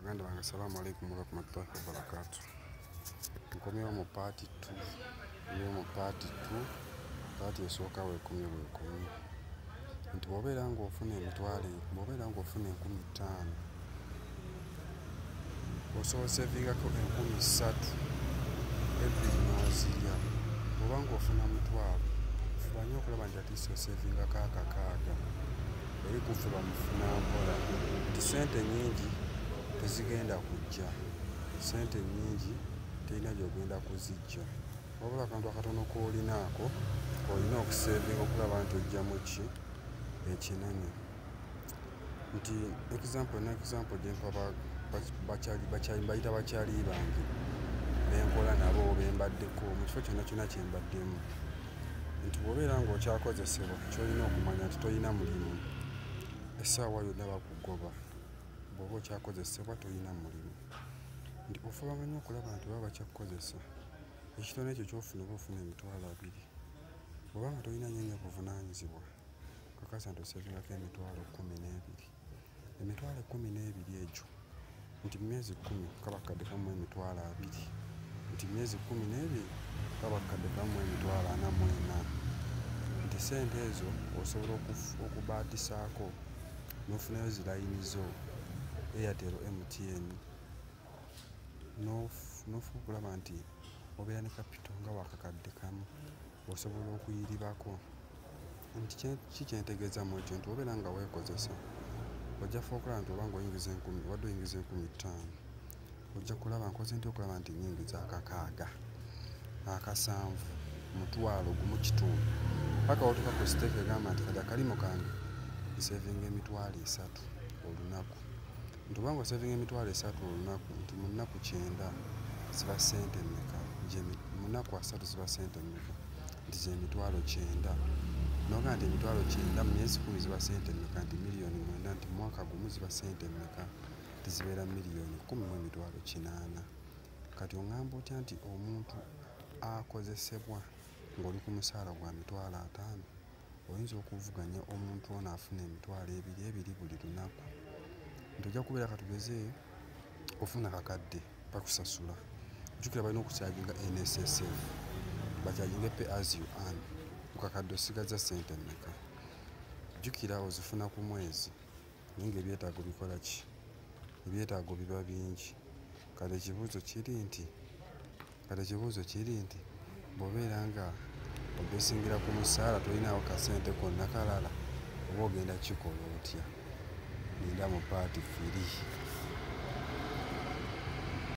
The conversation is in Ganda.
Baganda bange assalamu alaikum warahmatullahi wabarakatuh. Nkomyewo mu part 2. Part esooka weekumye nti bw'obeera ng'ofuna emitwalo, bw'obeera ng'ofuna 50,000 osobola oseevingako 30,000 ebbiri n'ozirya. Bw'oba ng'ofuna mitwalo, fuba nnyo okulaba nti ate oseevingako akakaaga eri kufe bamufuna mpola nti ssente nnyingi tezigenda kujja, ssente nnyingi terina gy'ogenda kuziggya, wabula akantu akatono k'olinaako olina okuseevinga okulaba nti oggyamu ki ekinene. Nti example gye mpa bayita bakyali bange be nkola nabo be mbaddeko mu kifo kyonna kyonna kye mbaddemu, nti bw'obeera ng'okyakozesebwa ky'olina okumanya nti tolina mulimu, essaawa yonna bakugoba. Bw'oba okyakozesebwa tolina mulimu, nti ofuba nnyo okulaba nti baba bakyakukozesa, ekitone ekyo ky'ofuna oba ofuna emitwalo 2. Bw'oba nga tolina nnyo buvunaanyizibwa, kakasa nti oseevingako emitwalo 12. Emitwalo 12 egyo nti mu myezi 10 kaba kakadde kamu mu emitwalo 2, nti mu myezi 12 kaba kakadde kamu mu emitwalo 44. Nti ssente ezo osobola okubaatisaako n'ofunayo zilayini zo Airtel, MTN, n'ofuba okulaba nti obeera ne kapito nga wakakadde kamu osobola okuyiribako. Nti ki kyentegeeza mu ekyo, nti obeera nga weekozesa ojja kufa okulaba nti oba ng'oyingiza 10,000 wadde oyingiza 50,000 ojja kulaba nkoze nti okulaba nti nnyingiza akakaaga, 70, mutwalo gumu kitundu, paka otuuka ku siteeka egamba nti kati akalimu kange nseevinga emitwalo 3 olunaku. Nti oba ng'oseevinga emitwalo 3 olunaku, nti mu nnaku 9 ziba ssente mmeka? Mu nnaku 3 ziba ssente mmeka? Nti ze mitwalo 9. N'ogamba nti emitwalo 9 mu myezi 10 ziba ssente mmeka? Nti miliyoni 9. Nti mu mwaka gumu ziba ssente mmeka? Nti zibeera miliyoni 10,800. Kati oŋŋamba otya nti omuntu akozesebwa ng'oli ku musaala gwa mitwalo 5? Oyinza okuvuganya omuntu ono afuna emitwalo 2 buli lunaku, nti ojja kubeera katugeze ofuna kakadde bakusasula. Jjukira balina okukyajinga NSSF, bakyajinge pay as you earn. Ku kakadde osigaza ssente mmeka? Jjukira ozifuna ku mwezi naye ng'ebyetaago bikola ki? Ebyetaago biba bingi. Kale ekibuuzo kiri nti bw'obeera nga obeesingira ku musaala tolinaawo kasente konna kalala, oba ogenda kikola otya? Linda mu paati 3.